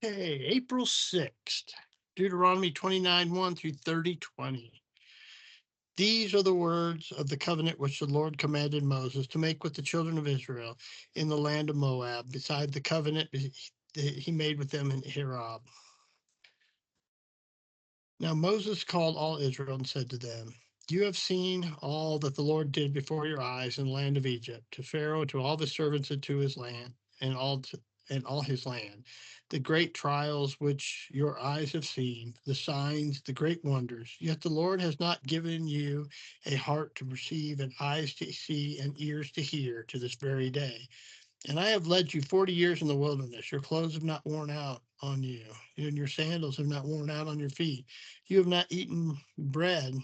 Okay, April 6th, Deuteronomy 29 1 through 30:20. These are the words of the covenant which the Lord commanded Moses to make with the children of Israel in the land of Moab, beside the covenant that he made with them in Horeb. Now Moses called all Israel and said to them, "You have seen all that the Lord did before your eyes in the land of Egypt, to Pharaoh, to all the servants, and to his land, and all his land, the great trials which your eyes have seen, the signs, the great wonders. Yet the Lord has not given you a heart to perceive, and eyes to see, and ears to hear, to this very day. And I have led you 40 years in the wilderness. Your clothes have not worn out on you, and your sandals have not worn out on your feet. You have not eaten bread.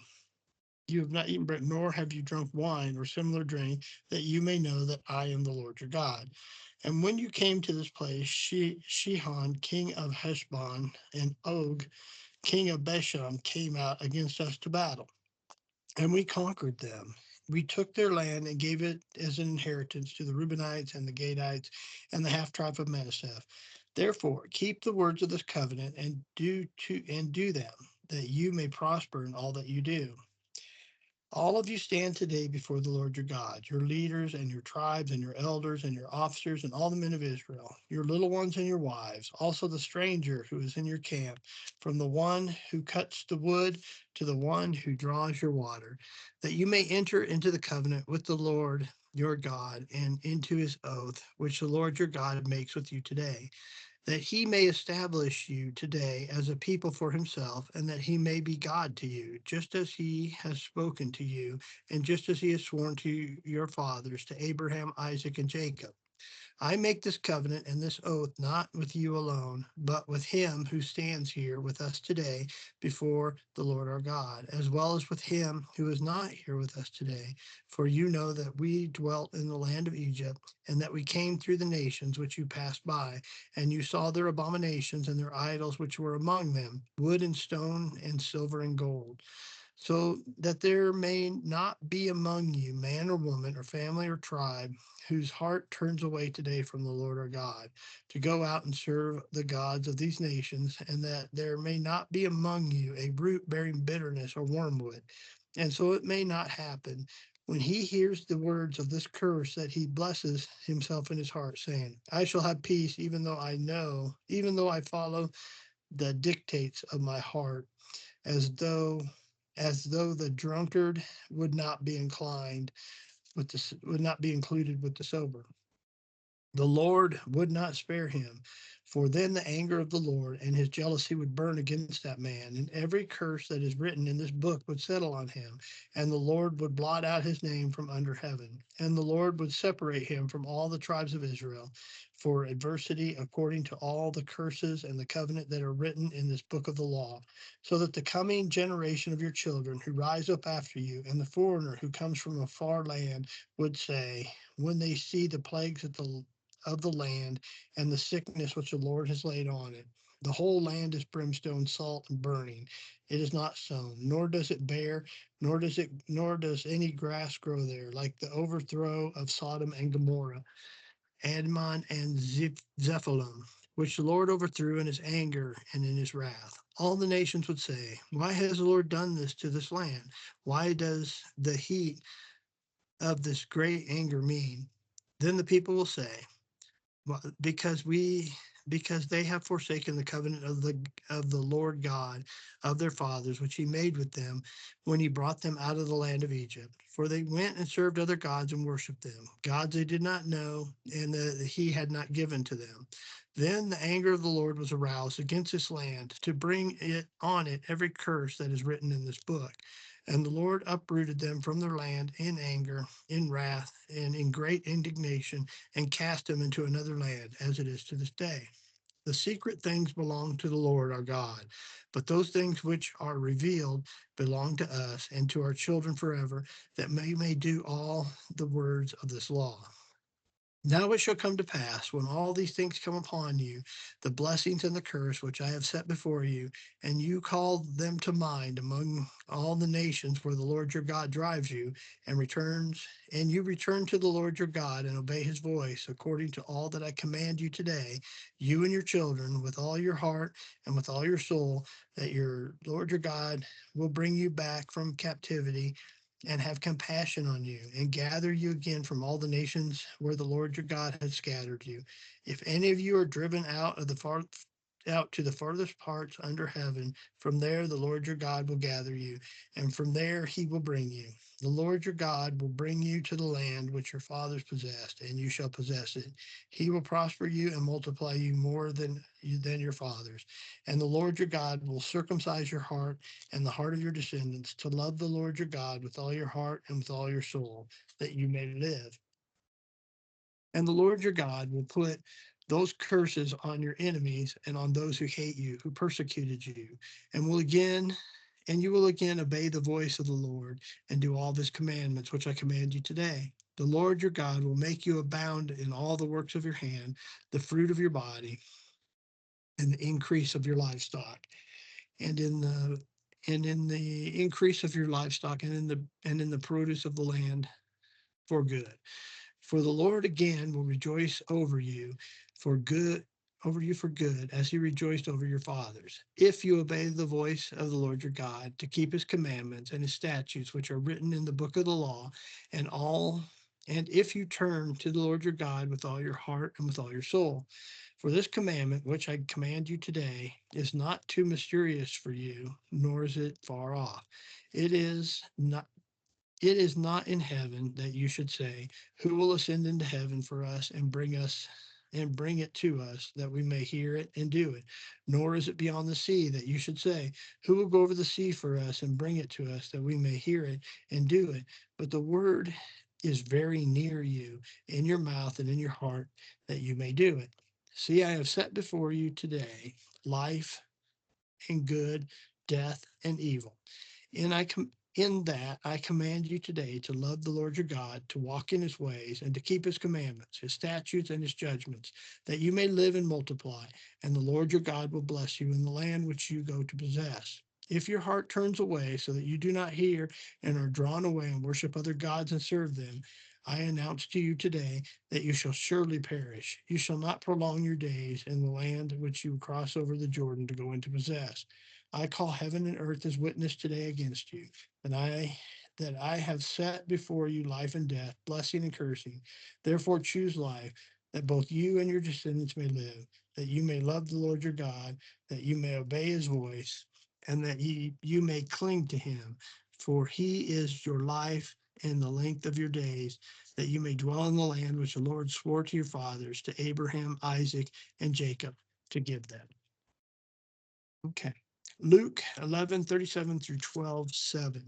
You have not eaten bread, nor have you drunk wine or similar drink, that you may know that I am the Lord your God. And when you came to this place, Shihon, king of Heshbon, and Og, king of Bashan, came out against us to battle, and we conquered them. We took their land and gave it as an inheritance to the Reubenites and the Gadites and the half tribe of Manasseh. Therefore, keep the words of this covenant and do them, that you may prosper in all that you do. All of you stand today before the Lord your God, your leaders and your tribes and your elders and your officers and all the men of Israel, your little ones and your wives, also the stranger who is in your camp, from the one who cuts the wood to the one who draws your water, that you may enter into the covenant with the Lord your God and into his oath, which the Lord your God makes with you today, that he may establish you today as a people for himself, and that he may be God to you, just as he has spoken to you, and just as he has sworn to your fathers, to Abraham, Isaac, and Jacob. I make this covenant and this oath not with you alone, but with him who stands here with us today before the Lord our God, as well as with him who is not here with us today. For you know that we dwelt in the land of Egypt, and that we came through the nations which you passed by, and you saw their abominations and their idols which were among them, wood and stone and silver and gold, so that there may not be among you man or woman or family or tribe whose heart turns away today from the Lord our God to go out and serve the gods of these nations, and that there may not be among you a root bearing bitterness or wormwood. And so it may not happen when he hears the words of this curse that he blesses himself in his heart, saying, I shall have peace, even though I follow the dictates of my heart, as though the drunkard would not be would not be included with the sober. The Lord would not spare him, for then the anger of the Lord and his jealousy would burn against that man, and every curse that is written in this book would settle on him, and the Lord would blot out his name from under heaven, and the Lord would separate him from all the tribes of Israel for adversity, according to all the curses and the covenant that are written in this book of the law, so that the coming generation of your children who rise up after you, and the foreigner who comes from a far land, would say, when they see the plagues of the land and the sickness which the Lord has laid on it. The whole land is brimstone, salt, and burning. It is not sown, nor does it bear, nor does any grass grow there, like the overthrow of Sodom and Gomorrah, Admon and Zephalim, which the Lord overthrew in his anger and in his wrath. All the nations would say, why has the Lord done this to this land? Why does the heat of this great anger mean? Then the people will say, well, because they have forsaken the covenant of the Lord God of their fathers, which he made with them when he brought them out of the land of Egypt. For they went and served other gods and worshipped them, gods they did not know, and that he had not given to them. Then the anger of the Lord was aroused against this land to bring it on it every curse that is written in this book. And the Lord uprooted them from their land in anger, in wrath, and in great indignation, and cast them into another land, as it is to this day. The secret things belong to the Lord our God, but those things which are revealed belong to us and to our children forever, that we may do all the words of this law. Now it shall come to pass, when all these things come upon you, the blessings and the curse which I have set before you, and you call them to mind among all the nations where the Lord your God drives you, and you return to the Lord your God and obey his voice, according to all that I command you today, you and your children, with all your heart and with all your soul, that your Lord your God will bring you back from captivity and have compassion on you, and gather you again from all the nations where the Lord your God has scattered you. If any of you are driven out to the farthest parts under heaven, from there the Lord your God will gather you, and from there he will bring you. The Lord your God will bring you to the land which your fathers possessed, and you shall possess it. He will prosper you and multiply you more than your fathers. And the Lord your God will circumcise your heart and the heart of your descendants, to love the Lord your God with all your heart and with all your soul, that you may live. And the Lord your God will put those curses on your enemies and on those who hate you, who persecuted you, and you will again obey the voice of the Lord and do all his commandments, which I command you today. The Lord your God will make you abound in all the works of your hand, the fruit of your body, and the increase of your livestock, and in the increase of your livestock, and in the produce of the land for good. For the Lord again will rejoice over you for good, as he rejoiced over your fathers, if you obey the voice of the Lord your God, to keep his commandments and his statutes, which are written in the book of the law, and all and if you turn to the Lord your God with all your heart and with all your soul. For this commandment, which I command you today, is not too mysterious for you, nor is it far off. It is not it is not in heaven, that you should say, who will ascend into heaven for us and bring it to us, that we may hear it and do it. Nor is it beyond the sea, that you should say, who will go over the sea for us and bring it to us, that we may hear it and do it. But the word is very near you, in your mouth and in your heart, that you may do it. See, I have set before you today life and good, death and evil. In that I command you today to love the Lord your God, to walk in his ways, and to keep his commandments, his statutes, and his judgments, that you may live and multiply, and the Lord your God will bless you in the land which you go to possess. If your heart turns away so that you do not hear and are drawn away and worship other gods and serve them, I announce to you today that you shall surely perish. You shall not prolong your days in the land which you cross over the Jordan to go into possess. I call heaven and earth as witness today against you, that I have set before you life and death, blessing and cursing. Therefore choose life, that both you and your descendants may live, that you may love the Lord your God, that you may obey his voice, and that you may cling to him. For he is your life and the length of your days, that you may dwell in the land which the Lord swore to your fathers, to Abraham, Isaac, and Jacob, to give them. Okay. Luke 11:37 through 12:7.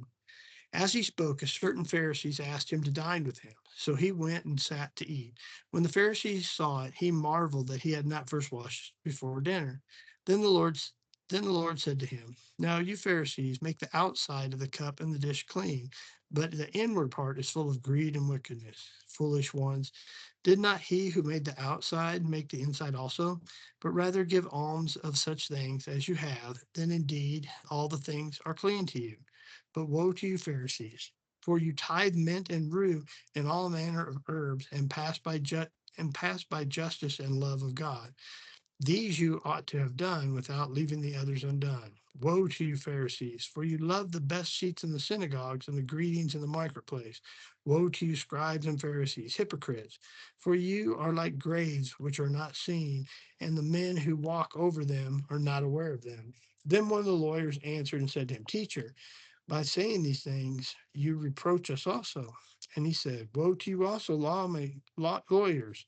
As he spoke, a certain Pharisees asked him to dine with him. So he went and sat to eat. When the Pharisees saw it, he marveled that he had not first washed before dinner. Then the Lord then the Lord said to him, now you Pharisees make the outside of the cup and the dish clean, but the inward part is full of greed and wickedness. Foolish ones, did not he who made the outside make the inside also? But rather give alms of such things as you have, then indeed all the things are clean to you. But woe to you, Pharisees, for you tithe mint and rue and all manner of herbs, and pass by justice and love of God. These you ought to have done without leaving the others undone. Woe to you, Pharisees, for you love the best seats in the synagogues and the greetings in the marketplace. Woe to you, scribes and Pharisees, hypocrites, for you are like graves which are not seen, and the men who walk over them are not aware of them. Then one of the lawyers answered and said to him, teacher, by saying these things, you reproach us also. And he said, woe to you also, lawyers,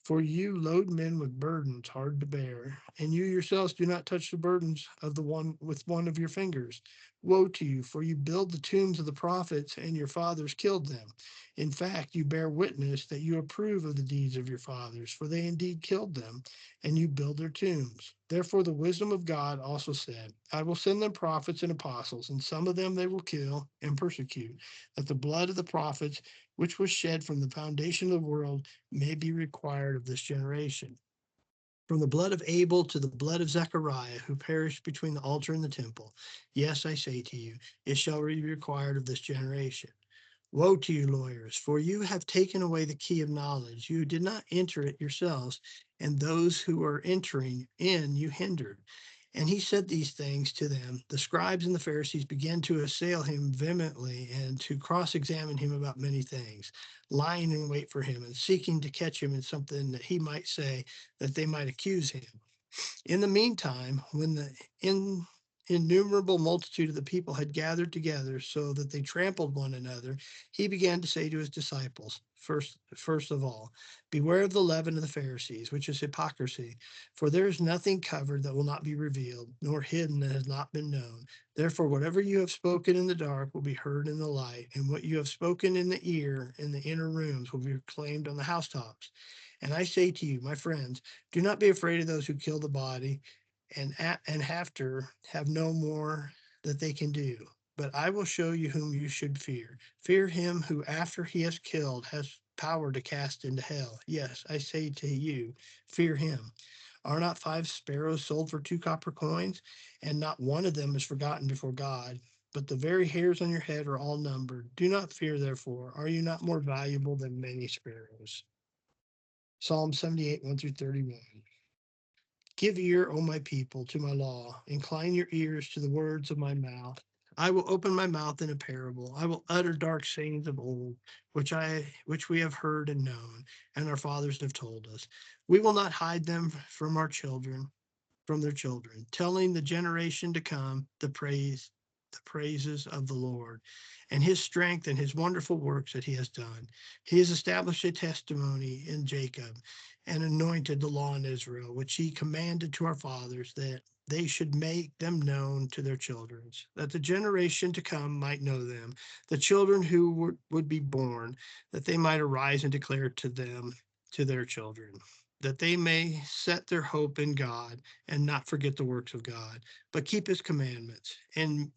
for you load men with burdens hard to bear, and you yourselves do not touch the burdens of the one with one of your fingers. Woe to you, for you build the tombs of the prophets, and your fathers killed them. In fact, you bear witness that you approve of the deeds of your fathers, for they indeed killed them, and you build their tombs. Therefore, the wisdom of God also said, I will send them prophets and apostles, and some of them they will kill and persecute, that the blood of the prophets which was shed from the foundation of the world, may be required of this generation. From the blood of Abel to the blood of Zechariah, who perished between the altar and the temple. Yes, I say to you, it shall be required of this generation. Woe to you, lawyers, for you have taken away the key of knowledge. You did not enter it yourselves, and those who are entering in you hindered. And he said these things to them. The scribes and the Pharisees began to assail him vehemently and to cross examine him about many things, lying in wait for him and seeking to catch him in something that he might say, that they might accuse him. In the meantime, when the innumerable multitude of the people had gathered together so that they trampled one another, he began to say to his disciples, first of all, beware of the leaven of the Pharisees, which is hypocrisy. For there is nothing covered that will not be revealed, nor hidden that has not been known. Therefore, whatever you have spoken in the dark will be heard in the light, and what you have spoken in the ear in the inner rooms will be proclaimed on the housetops. And I say to you, my friends, do not be afraid of those who kill the body, and after have no more that they can do. But I will show you whom you should fear. Fear him who, after he has killed, has power to cast into hell. Yes, I say to you, fear him. Are not 5 sparrows sold for 2 copper coins? And not one of them is forgotten before God. But the very hairs on your head are all numbered. Do not fear, therefore. Are you not more valuable than many sparrows? Psalm 78, 1 through 31. Give ear, O my people, to my law. Incline your ears to the words of my mouth. I will open my mouth in a parable. I will utter dark sayings of old, which we have heard and known, and our fathers have told us. We will not hide them from our children, from their children, telling the generation to come the praises of the Lord and his strength and his wonderful works that he has done. He has established a testimony in Jacob and anointed the law in Israel, which he commanded to our fathers, that they should make them known to their children, that the generation to come might know them, the children who would be born, that they might arise and declare to them, to their children, that they may set their hope in God and not forget the works of God, but keep his commandments, and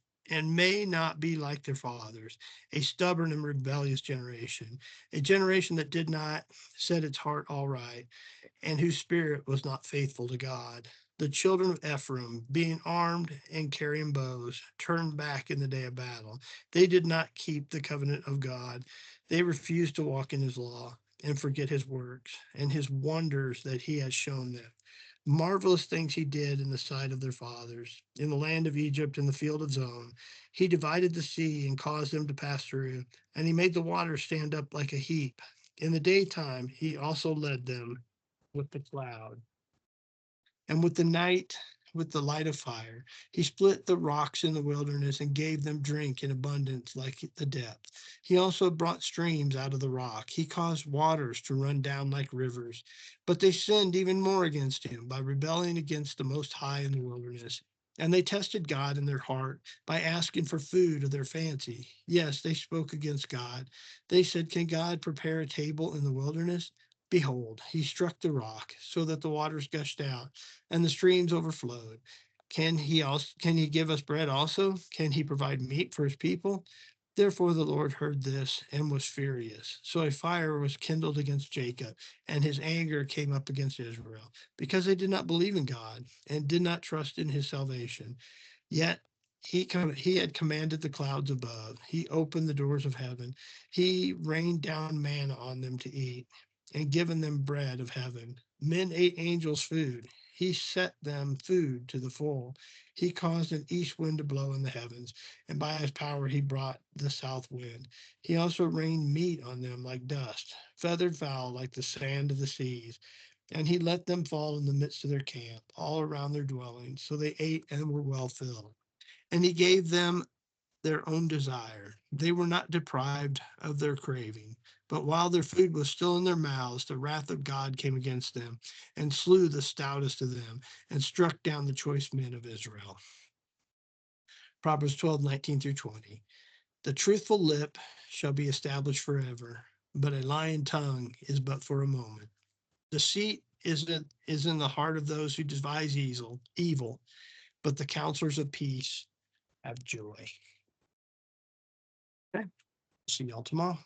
may not be like their fathers, a stubborn and rebellious generation, a generation that did not set its heart all right, and whose spirit was not faithful to God. The children of Ephraim, being armed and carrying bows, turned back in the day of battle. They did not keep the covenant of God. They refused to walk in his law and forget his works and his wonders that he has shown them. Marvelous things he did in the sight of their fathers, in the land of Egypt, in the field of Zon. He divided the sea and caused them to pass through, and he made the waters stand up like a heap. In the daytime, he also led them with the cloud, and with the night, with the light of fire. He split the rocks in the wilderness and gave them drink in abundance like the depth. He also brought streams out of the rock. He caused waters to run down like rivers. But they sinned even more against him by rebelling against the Most High in the wilderness. And they tested God in their heart by asking for food of their fancy. Yes, they spoke against God. They said, can God prepare a table in the wilderness? Behold, he struck the rock so that the waters gushed out and the streams overflowed. Can he give us bread also? Can he provide meat for his people? Therefore the Lord heard this and was furious. So a fire was kindled against Jacob, and his anger came up against Israel, because they did not believe in God and did not trust in his salvation. Yet he had commanded the clouds above. He opened the doors of heaven. He rained down manna on them to eat and given them bread of heaven. Men ate angels' food. He set them food to the full. He caused an east wind to blow in the heavens, and by his power he brought the south wind. He also rained meat on them like dust, feathered fowl like the sand of the seas. And he let them fall in the midst of their camp, all around their dwellings. So they ate and were well filled. And he gave them their own desire. They were not deprived of their craving. But while their food was still in their mouths, the wrath of God came against them and slew the stoutest of them and struck down the choice men of Israel. Proverbs 12:19 through 20. The truthful lip shall be established forever, but a lying tongue is but for a moment. Deceit is in the heart of those who devise evil, but the counselors of peace have joy. Okay. See y'all tomorrow.